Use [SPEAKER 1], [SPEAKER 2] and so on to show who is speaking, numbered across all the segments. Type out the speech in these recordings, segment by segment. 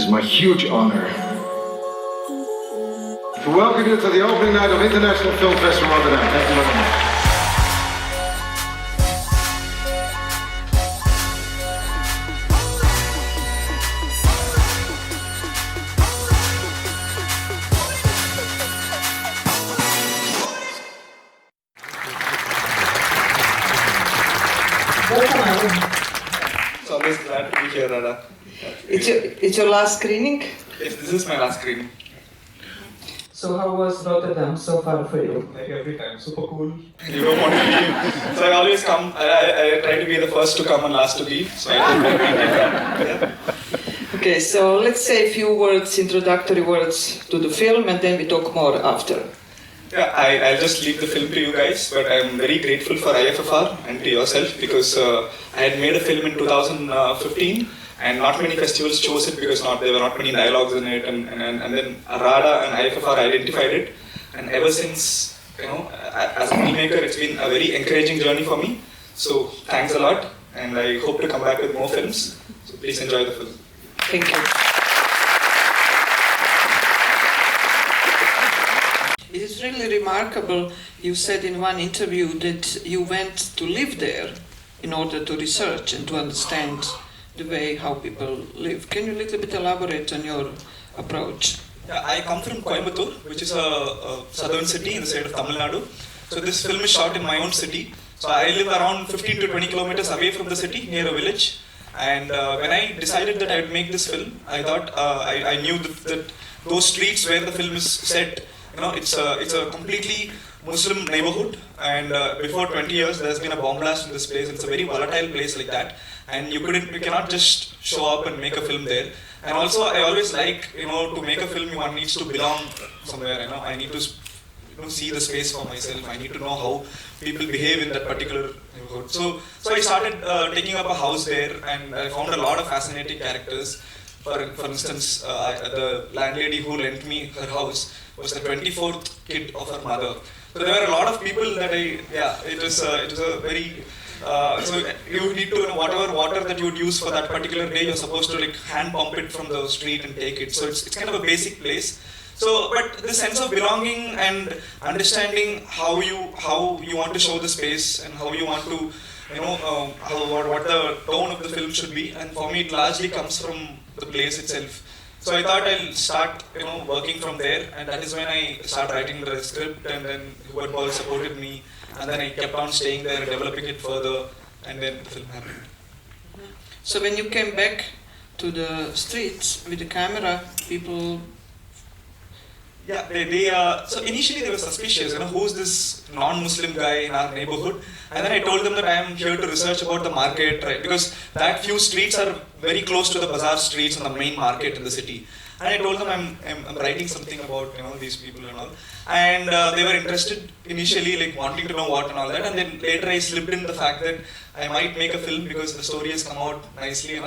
[SPEAKER 1] is my huge honor to welcome you to the opening night of International Film Festival Rotterdam. Thank you very much.
[SPEAKER 2] So always glad to be here, Radha.
[SPEAKER 3] It's your last screening?
[SPEAKER 2] Yes, this is my last screening.
[SPEAKER 3] So how was Rotterdam so far for you?
[SPEAKER 2] Like every time, super cool. You don't want to leave. So I always come, I try to be the first to come and last to leave. So I think yeah.
[SPEAKER 3] Okay, so let's say a few words, introductory words to the film, and then we talk more after.
[SPEAKER 2] Yeah, I'll just leave the film to you guys, but I'm very grateful for IFFR and to yourself because I had made a film in 2015 and not many festivals chose it because there were not many dialogues in it, and then RADA and IFFR identified it, and ever since, as a filmmaker, it's been a very encouraging journey for me. So thanks a lot, and I hope to come back with more films. So please enjoy the film.
[SPEAKER 3] Thank you. It is really remarkable. You said in one interview that you went to live there in order to research and to understand the way how people live. Can you a little bit elaborate on your approach?
[SPEAKER 2] Yeah, I come from Coimbatore, which is a southern city in the state of Tamil Nadu. So this film is shot in my own city. So I live around 15 to 20 kilometers away from the city, near a village. And when I decided that I would make this film, I thought I knew that those streets where the film is set, it's a completely Muslim neighborhood, and before 20 years there has been a bomb blast in this place. It's a very volatile place like that, and you cannot just show up and make a film there. And also I always like, to make a film one needs to belong somewhere. I need to see the space for myself. I need to know how people behave in that particular neighborhood. So I started taking up a house there, and I found a lot of fascinating characters. For instance, the landlady who lent me her house was the 24th kid of her mother. So there were a lot of people that it was a very, so you need to know whatever water that you would use for that particular day, you're supposed to hand pump it from the street and take it. So it's kind of a basic place. So, but the sense of belonging and understanding how you want to show the space and how you want to, what the tone of the film should be. And for me, it largely comes from the place itself. So I thought I'll start, working from there, and that is when I started writing the script, and then Hubert Paul supported me, and then I kept on staying there, developing it further, and then the film happened.
[SPEAKER 3] So when you came back to the streets with the camera, people...
[SPEAKER 2] Yeah, so initially they were suspicious, who's this non-Muslim guy in our neighborhood? And then I told them that I am here to research about the market, right? Because that few streets are very close to the bazaar streets and the main market in the city. And I told them I'm writing something about, these people and all. And they were interested initially, wanting to know what and all that. And then later I slipped in the fact that I might make a film because the story has come out nicely,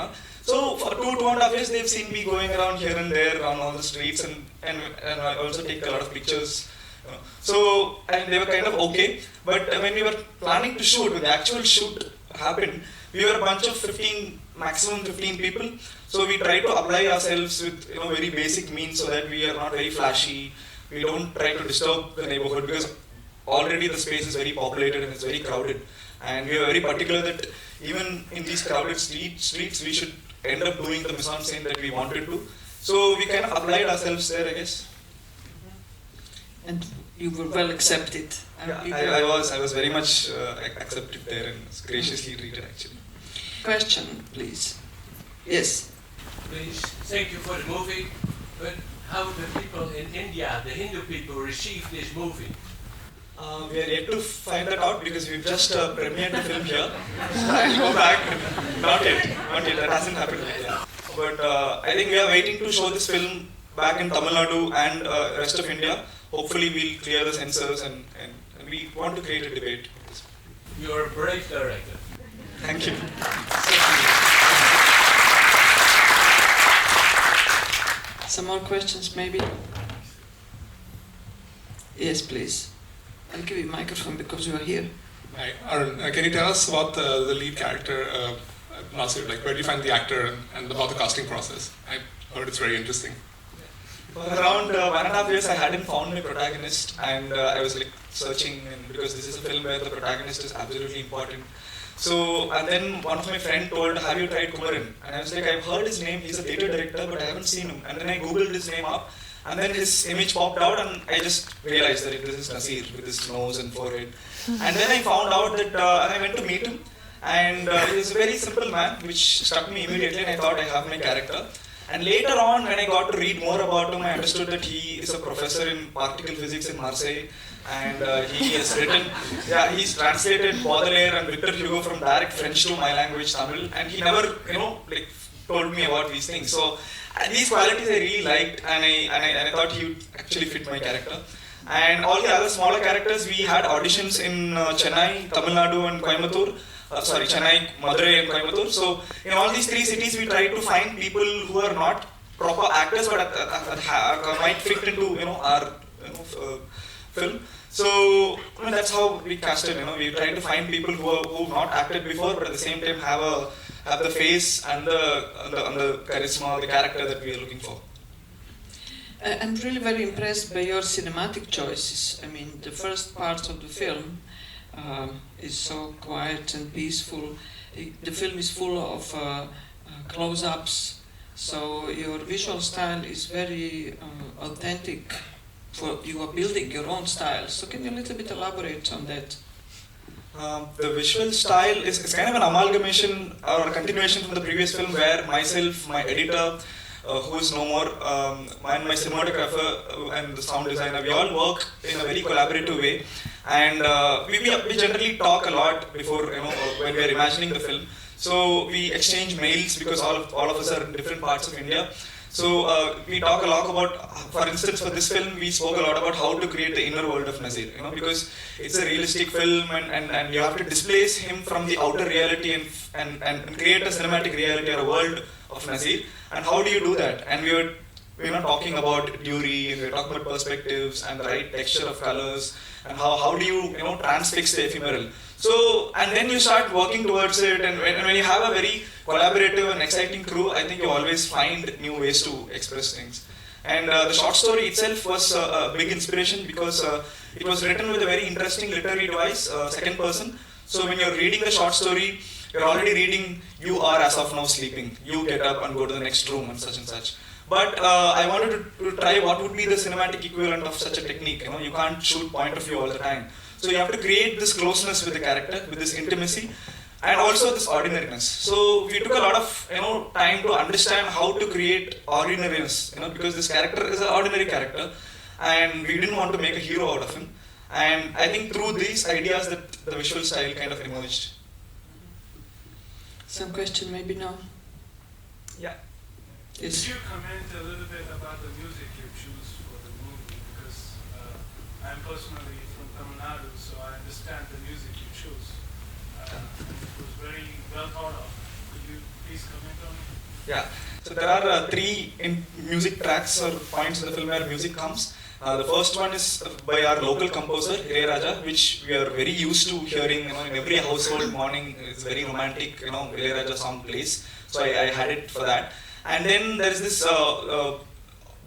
[SPEAKER 2] So for 2.5 years, they've seen me going around here and there around all the streets, and I also take a lot of pictures. So, and they were kind of okay. But when we were planning to shoot, when the actual shoot happened, we were a bunch of maximum 15 people. So we tried to apply ourselves with very basic means so that we are not very flashy. We don't try to disturb the neighborhood because already the space is very populated and it's very crowded. And we are very particular that even in these crowded streets, we should end up doing the mise-en-scène that we wanted to. So we kind of applied ourselves there, I guess.
[SPEAKER 3] And you were well accepted.
[SPEAKER 2] I was very much accepted there and was graciously treated actually.
[SPEAKER 3] Question, please. Yes.
[SPEAKER 4] Please, thank you for the movie. But how the people in India, the Hindu people, receive this movie?
[SPEAKER 2] We are yet to find that out because we've just premiered the film here. I'll go back. Not yet. That hasn't happened yet. But I think we are waiting to show this film back in Tamil Nadu and rest of India. Hopefully we'll clear the censors and we want to create a debate.
[SPEAKER 4] You're a brave director.
[SPEAKER 2] Thank you.
[SPEAKER 3] Some more questions maybe? Yes, please. I'll give you a microphone because you are here.
[SPEAKER 5] Hi, Arun, can you tell us about the lead character, Nasir? Where do you find the actor and about the casting process? heard it's very interesting.
[SPEAKER 2] For around 1.5 years, I hadn't found my protagonist, and I was like searching, and because this is a film where the protagonist is absolutely important. So, and then one of my friend told, "Have you tried Kumaran?" And I was like, "I've heard his name. He's a theatre director, but I haven't seen him." And then I googled his name up, and then his image popped out, and I just realized that this is NASIR with his nose and forehead. And then I found out that, and I went to meet him, and he was a very simple man, which struck me immediately, and I thought I have my character. And later on, when I got to read more about him, I understood that he is a professor in particle physics in Marseille, and he has written, he's translated Baudelaire and Victor Hugo from direct French to my language, Tamil, and he never, told me about these things. So these qualities I really liked, and I thought he would actually fit my character. And all the other smaller characters, we had auditions in Chennai, Tamil Nadu, and Coimbatore. Chennai, Madurai, and Coimbatore. So in all these three cities, we tried to find people who are not proper actors, but might fit into our film. So that's how we casted. We tried to find people who not acted before, but at the same time have the face and the charisma, the character that we are looking for.
[SPEAKER 3] I'm really very impressed by your cinematic choices. I mean, the first part of the film is so quiet and peaceful. The film is full of close-ups, so your visual style is very authentic. You are building your own style. So can you a little bit elaborate on that?
[SPEAKER 2] The visual style is kind of an amalgamation or a continuation from the previous film, where myself, my editor, who is no more, and my cinematographer and the sound designer, we all work in a very collaborative way. And we generally talk a lot before, when we are imagining the film. So we exchange mails because all of us are in different parts of India. So we talk a lot about, for instance, for this film, we spoke a lot about how to create the inner world of NASIR, because it's a realistic film, and you have to displace him from the outer reality and create a cinematic reality or a world of NASIR. And how do you do that? And we were talking about Dury, and we were talking about perspectives and the right texture of colors, and how do you transfix the ephemeral. So, and then you start working towards it, and when you have a very collaborative and exciting crew, I think you always find new ways to express things. And the short story itself was a big inspiration because it was written with a very interesting literary device, second person. So when you're reading the short story, you're already reading, you are as of now sleeping, you get up and go to the next room and such. But I wanted to try what would be the cinematic equivalent of such a technique. You can't shoot point of view all the time. So you have to create this closeness with the character, with this intimacy, and also this ordinariness. So we took a lot of time to understand how to create ordinariness, because this character is an ordinary character, and we didn't want to make a hero out of him. And I think through these ideas that the visual style kind of emerged.
[SPEAKER 3] Some question maybe now?
[SPEAKER 2] Yeah.
[SPEAKER 3] Yes.
[SPEAKER 6] Could you comment a little bit about the music you choose for the movie? Because I'm personally from Tamil Nadu, so I understand the music you choose. It was very well thought of. Could you please comment on it?
[SPEAKER 2] Yeah. So there are three music tracks or points in the film where music comes. The first one is by our local composer, Ilayaraja, which we are very used to hearing, in every household morning. It's very romantic, Ilayaraja song plays. So I had it for that. And then there is this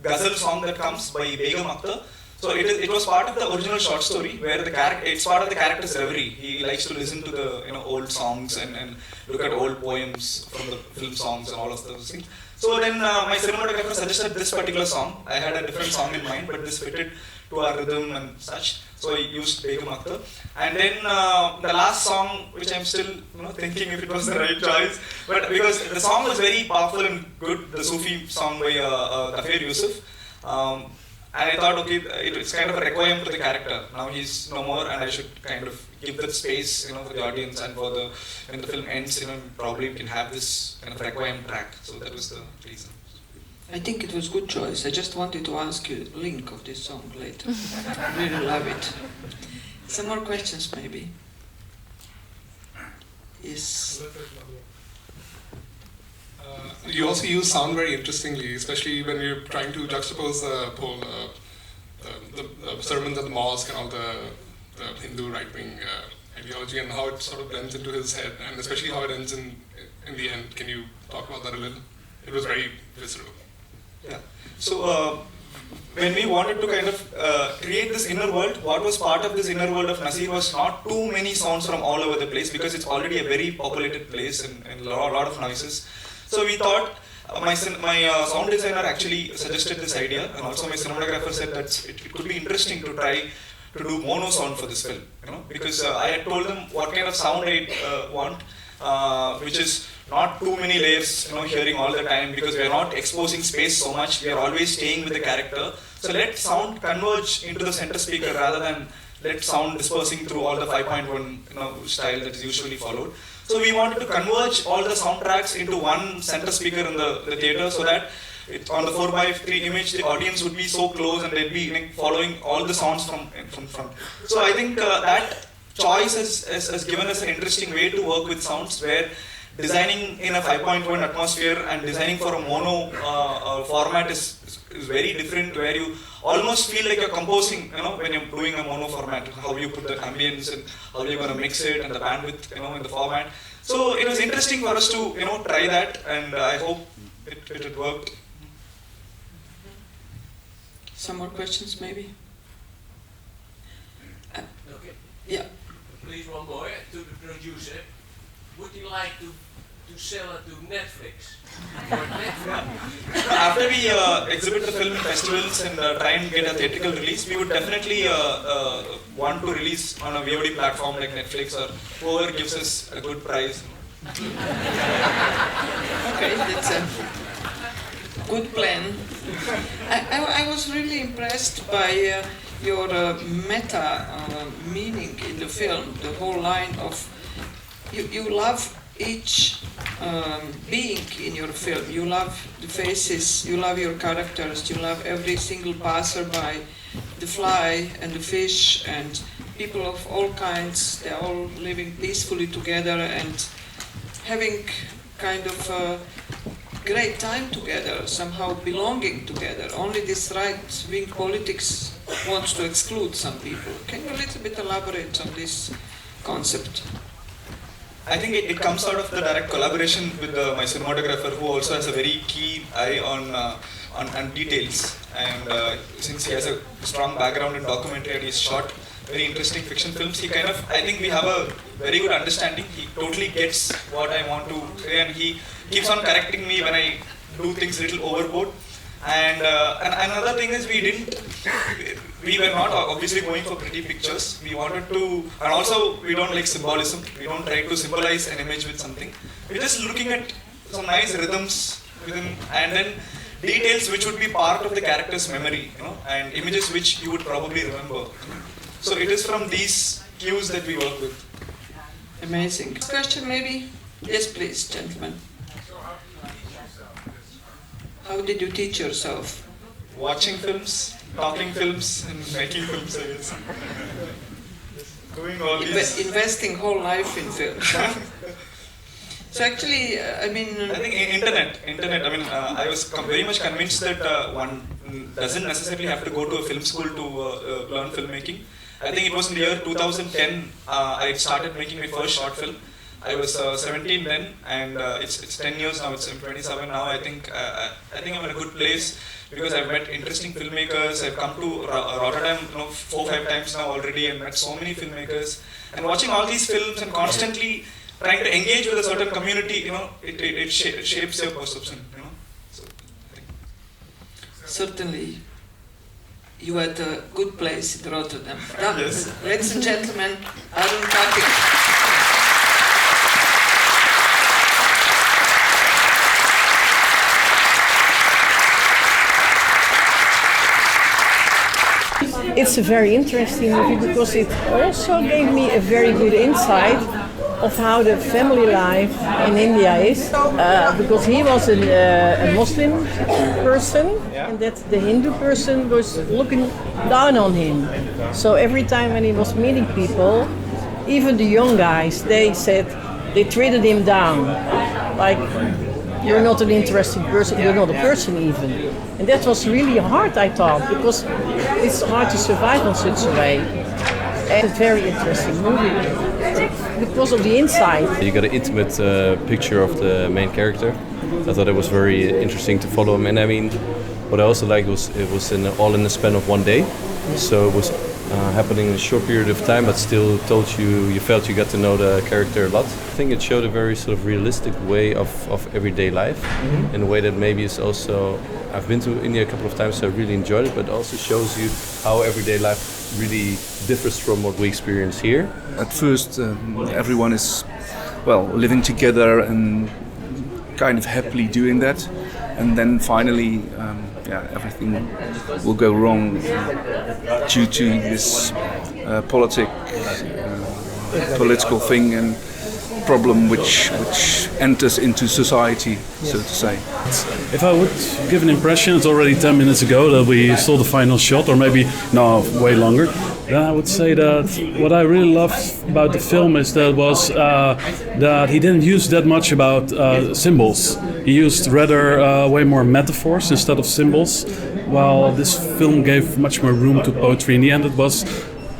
[SPEAKER 2] ghazal song that comes by Begum Akhtar. So it was part of the original short story where it's part of the character's reverie. He likes to listen to the old songs and look at old poems from the film songs and all of those things. So then my cinematographer suggested this particular song. I had a different song in mind, but this fitted to our rhythm and such. So I used Begum Akhtar. And then the last song, which I'm still thinking if it was the right choice, but because the song was very powerful and good, the Sufi song by Ghaffar Yusuf. And I thought, okay, it's kind of a requiem to the character. Now he's no more, and I should kind of give that space, for the audience, and for when the film ends, probably we can have this kind of requiem track. So that was the reason.
[SPEAKER 3] I think it was good choice. I just wanted to ask you the link of this song later. I really love it. Some more questions, maybe. Yes.
[SPEAKER 5] You also use sound very interestingly, especially when you're trying to juxtapose the whole the sermons at the mosque and all the Hindu right-wing ideology, and how it sort of blends into his head, and especially how it ends in the end. Can you talk about that a little? It was very visceral.
[SPEAKER 2] Yeah. So when we wanted to kind of create this inner world, what was part of this inner world of NASIR was not too many sounds from all over the place, because it's already a very populated place and a lot of noises. So we thought, my sound designer actually suggested this idea, and also my cinematographer said that it could be interesting to try to do mono sound for this film, because I had told them what kind of sound I want, which is not too many layers, hearing all the time, because we are not exposing space so much, we are always staying with the character. So let sound converge into the center speaker rather than let sound dispersing through all the 5.1 style that is usually followed. So we wanted to converge all the soundtracks into one center speaker in the theater, so that on the 4:3 image, the audience would be so close and they'd be following all the sounds from front. So I think that choice has given us an interesting way to work with sounds, where designing in a 5.1 atmosphere and designing for a mono format is very different, where you almost feel like you're composing, when you're doing a mono format, how you put the ambience and how you're going to mix it and the bandwidth, in the format. So it was interesting for us to, try that, and I hope it worked.
[SPEAKER 3] Some more questions, maybe?
[SPEAKER 4] Okay.
[SPEAKER 3] Yeah.
[SPEAKER 4] Please, one more to the producer. Would you like to sell it to Netflix?
[SPEAKER 2] After we exhibit the film in festivals and try and get a theatrical release, we would definitely want to release on a VOD platform like Netflix, or whoever gives us a good price.
[SPEAKER 3] Okay, that's a good plan. I was really impressed by your meta meaning in the film, the whole line of you love each being in your film. You love the faces, you love your characters, you love every single passerby, the fly and the fish and people of all kinds. They're all living peacefully together and having kind of a great time together, somehow belonging together. Only this right-wing politics wants to exclude some people. Can you a little bit elaborate on this concept?
[SPEAKER 2] I think it comes out of the direct collaboration with my cinematographer, who also has a very key eye on details. And since he has a strong background in documentary and he's shot very interesting fiction films, I think we have a very good understanding. He totally gets what I want to say, and he keeps on correcting me when I do things a little overboard. And another thing is, we were not obviously going for pretty pictures. We wanted to, and also we don't like symbolism. We don't try to symbolize an image with something. We're just looking at some nice rhythms within, and then details which would be part of the character's memory, and images which you would probably remember. So it is from these cues that we work with.
[SPEAKER 3] Amazing. Question maybe? Yes, please, gentlemen. How did you teach yourself?
[SPEAKER 2] Watching films, talking films, and making films, I guess. Doing all these.
[SPEAKER 3] Investing whole life in films. So actually, I think
[SPEAKER 2] internet. I was very much convinced that one doesn't necessarily have to go to a film school to learn filmmaking. I think it was in the year 2010 I started making my first short film. I was 17 then, and it's 10 years now. I'm 27 now. I think I'm in a good place because I've met interesting filmmakers. I've come to Rotterdam 4-5 times now already, and met so many filmmakers. And watching all these films and constantly trying to engage with a certain community, it shapes your perception. So,
[SPEAKER 3] certainly, you are at a good place in Rotterdam.
[SPEAKER 2] Yes.
[SPEAKER 3] Ladies and gentlemen, Arun Karthik.
[SPEAKER 7] It's a very interesting movie because it also gave me a very good insight of how the family life in India is. Because he was a Muslim person, and that the Hindu person was looking down on him. So every time when he was meeting people, even the young guys, they treated him down. Like, you're not an interesting person, you're not a person even. And that was really hard, I thought, because it's hard to survive on such a way. And it's a very interesting movie. because of the inside.
[SPEAKER 8] You got an intimate picture of the main character. I thought it was very interesting to follow him, and I mean, what I also liked was it was all in the span of one day, so it was happening in a short period of time, but still told you felt you got to know the character a lot. I think it showed a very sort of realistic way of everyday life, in a way that maybe is also, I've been to India a couple of times, so I really enjoyed it, but also shows you how everyday life really differs from what we experience here.
[SPEAKER 9] At first, everyone is, well, living together and kind of happily doing that, and then finally, everything will go wrong due to this political thing and problem which enters into society, so to say.
[SPEAKER 10] If I would give an impression, it's already 10 minutes ago that we saw the final shot, or maybe no, way longer. Then I would say that what I really loved about the film is that he didn't use that much about symbols. He used rather way more metaphors instead of symbols, while this film gave much more room to poetry. In the end, it was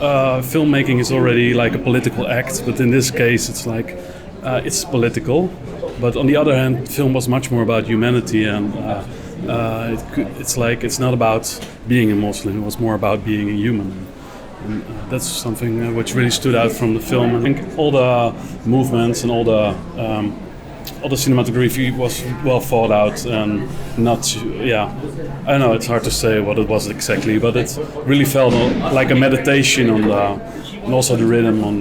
[SPEAKER 10] filmmaking is already like a political act, but in this case, it's like it's political. But on the other hand, film was much more about humanity, and it's not about being a Muslim. It was more about being a human. And that's something which really stood out from the film. I think all the movements and all the cinematography was well thought out and not, I don't know, it's hard to say what it was exactly, but it really felt like a meditation on and also the rhythm on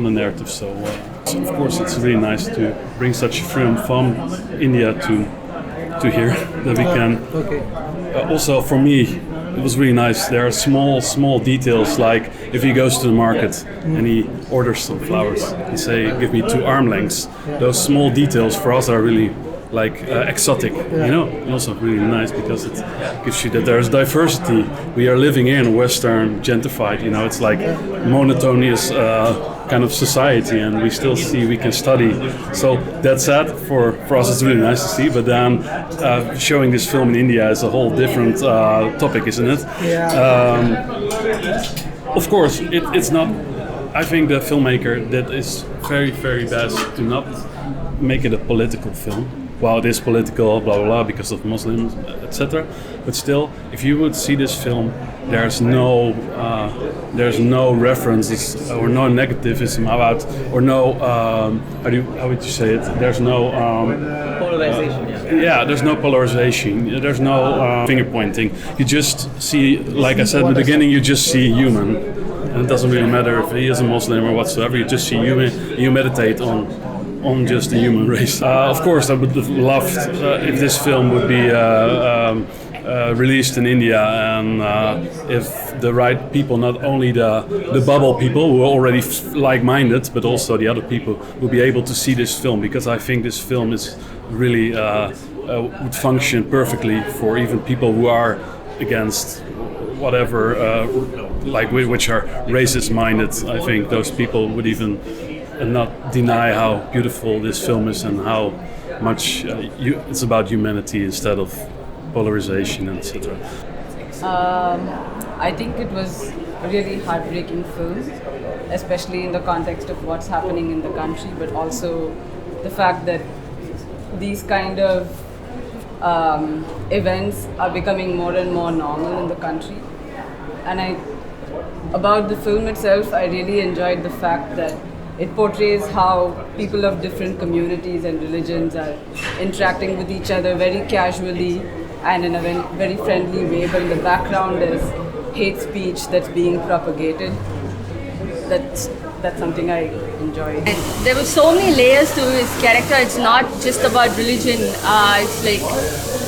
[SPEAKER 10] the narrative. So of course it's really nice to bring such a film from India to here that we can. Also for me, it was really nice. There are small details, like if he goes to the market and he orders some flowers, he say, "Give me 2 arm lengths." Those small details for us are really like exotic, you know. And also really nice because it gives you that there's diversity. We are living in a Western gentrified, you know, it's like monotonous kind of society, and we can study. So that's sad for us. It's really nice to see. But then showing this film in India is a whole different topic, isn't it? Of course, it's not. I think the filmmaker that is very, very best to not make it a political film. Well, it is political, blah blah blah, because of Muslims, etc. But still, if you would see this film, there's no references or no negativism about, or no how would you say it? There's no
[SPEAKER 11] polarization.
[SPEAKER 10] There's no polarization. There's no finger pointing. You just see, like I said in the beginning, you just see human, and it doesn't really matter if he is a Muslim or whatsoever. You just see human. You meditate on just the human race. Of course, I would have loved if this film would be released in India, and if the right people, not only the bubble people who are already like-minded, but also the other people would be able to see this film, because I think this film is really would function perfectly for even people who are against whatever, which are racist-minded. I think those people would even not deny how beautiful this film is and how much it's about humanity instead of polarization, etc.
[SPEAKER 11] I think it was a really heartbreaking film, especially in the context of what's happening in the country, but also the fact that these kind of events are becoming more and more normal in the country. And about the film itself, I really enjoyed the fact that it portrays how people of different communities and religions are interacting with each other very casually and in a very friendly way, but in the background is hate speech that's being propagated. That's something I enjoy.
[SPEAKER 12] And there were so many layers to his character. It's not just about religion. It's like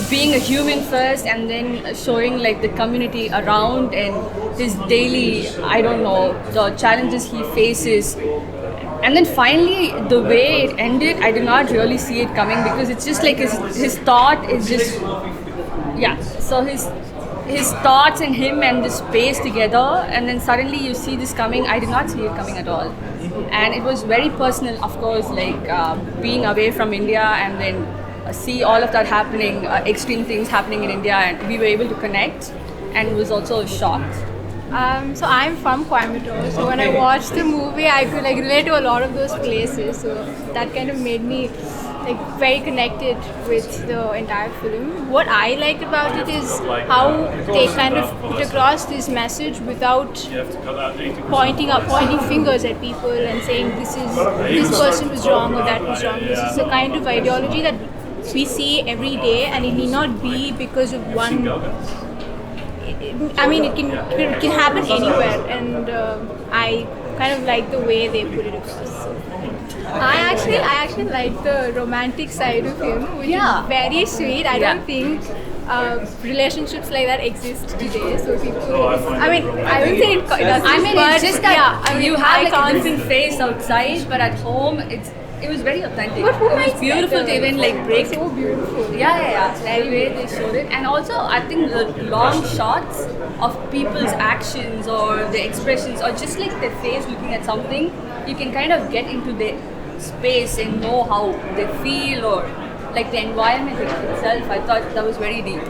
[SPEAKER 12] being a human first, and then showing like the community around and his daily, the challenges he faces. And then finally, the way it ended, I did not really see it coming, because it's just like his thought is just, so his thoughts and him and the space together, and then suddenly you see this coming. I did not see it coming at all. And it was very personal, of course, like being away from India and then see all of that happening, extreme things happening in India, and we were able to connect, and it was also a shock.
[SPEAKER 13] So I'm from Coimbatore. So when I watched the movie, I could like relate to a lot of those places. So that kind of made me like very connected with the entire film. What I liked about it is how they kind of put across this message without pointing fingers at people and saying this person was wrong or that was wrong. This is a kind of ideology that we see every day, and it need not be because of one. I mean, it can happen anywhere, and I kind of like the way they put it across. I actually like the romantic side of him, which is very sweet. I don't think relationships like that exist today. So people, I mean, I don't think it does.
[SPEAKER 12] I mean, it's just that you have like a
[SPEAKER 13] can't
[SPEAKER 12] different face outside, but at home it was very authentic.
[SPEAKER 13] But who
[SPEAKER 12] it was
[SPEAKER 13] makes
[SPEAKER 12] beautiful
[SPEAKER 13] that,
[SPEAKER 12] to even like break
[SPEAKER 13] so beautiful.
[SPEAKER 12] Yeah. The way they showed it, and also I think the long shots of people's actions or the expressions or just like their face looking at something, you can kind of get into their space and know how they feel or like the environment itself. I thought that was very deep.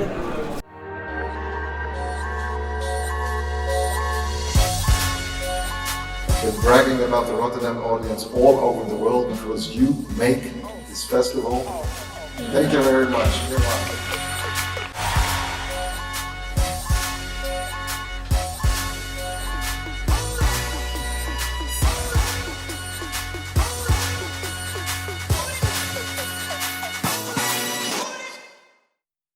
[SPEAKER 1] Been bragging about the Rotterdam audience all over the world because you make this festival. Thank you very much. You're welcome.